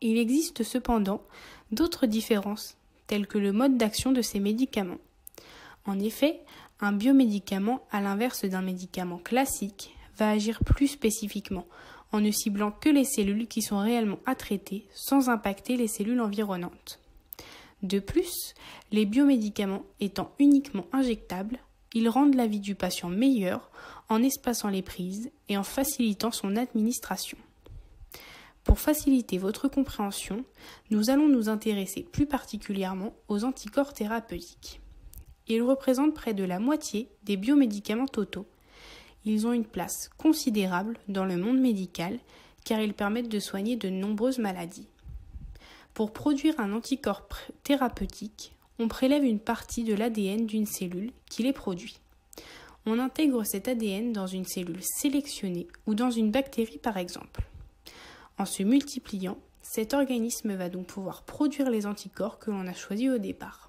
Il existe cependant d'autres différences, telles que le mode d'action de ces médicaments. En effet, un biomédicament, à l'inverse d'un médicament classique, va agir plus spécifiquement, en ne ciblant que les cellules qui sont réellement à traiter, sans impacter les cellules environnantes. De plus, les biomédicaments étant uniquement injectables, ils rendent la vie du patient meilleure en espaçant les prises et en facilitant son administration. Pour faciliter votre compréhension, nous allons nous intéresser plus particulièrement aux anticorps thérapeutiques. Ils représentent près de la moitié des biomédicaments totaux. Ils ont une place considérable dans le monde médical car ils permettent de soigner de nombreuses maladies. Pour produire un anticorps thérapeutique, on prélève une partie de l'ADN d'une cellule qui les produit. On intègre cet ADN dans une cellule sélectionnée ou dans une bactérie par exemple. En se multipliant, cet organisme va donc pouvoir produire les anticorps que l'on a choisis au départ.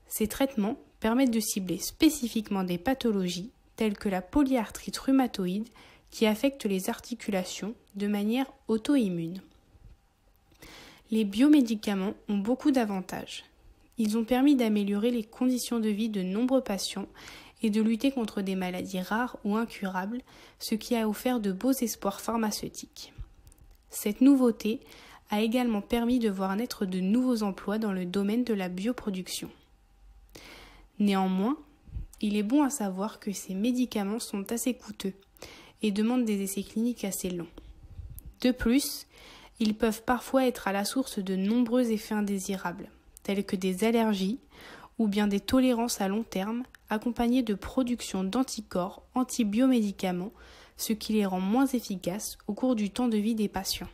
Ces traitements permettent de cibler spécifiquement des pathologies telles que la polyarthrite rhumatoïde qui affecte les articulations de manière auto-immune. Les biomédicaments ont beaucoup d'avantages. Ils ont permis d'améliorer les conditions de vie de nombreux patients et de lutter contre des maladies rares ou incurables, ce qui a offert de beaux espoirs pharmaceutiques. Cette nouveauté a également permis de voir naître de nouveaux emplois dans le domaine de la bioproduction. Néanmoins, il est bon à savoir que ces médicaments sont assez coûteux et demandent des essais cliniques assez longs. De plus, ils peuvent parfois être à la source de nombreux effets indésirables, tels que des allergies ou bien des tolérances à long terme, accompagnées de production d'anticorps anti-biomédicaments, ce qui les rend moins efficaces au cours du temps de vie des patients.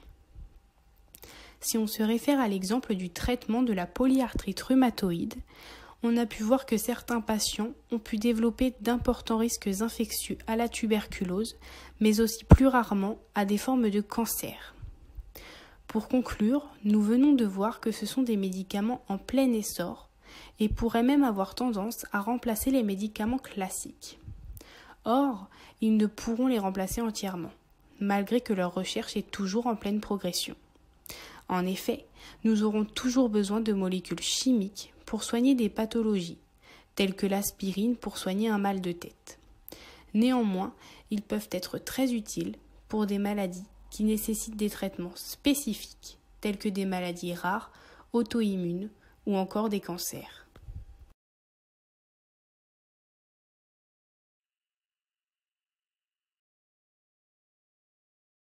Si on se réfère à l'exemple du traitement de la polyarthrite rhumatoïde, on a pu voir que certains patients ont pu développer d'importants risques infectieux à la tuberculose, mais aussi plus rarement à des formes de cancer. Pour conclure, nous venons de voir que ce sont des médicaments en plein essor et pourraient même avoir tendance à remplacer les médicaments classiques. Or, ils ne pourront les remplacer entièrement, malgré que leur recherche est toujours en pleine progression. En effet, nous aurons toujours besoin de molécules chimiques pour soigner des pathologies, telles que l'aspirine pour soigner un mal de tête. Néanmoins, ils peuvent être très utiles pour des maladies qui nécessitent des traitements spécifiques, tels que des maladies rares, auto-immunes ou encore des cancers.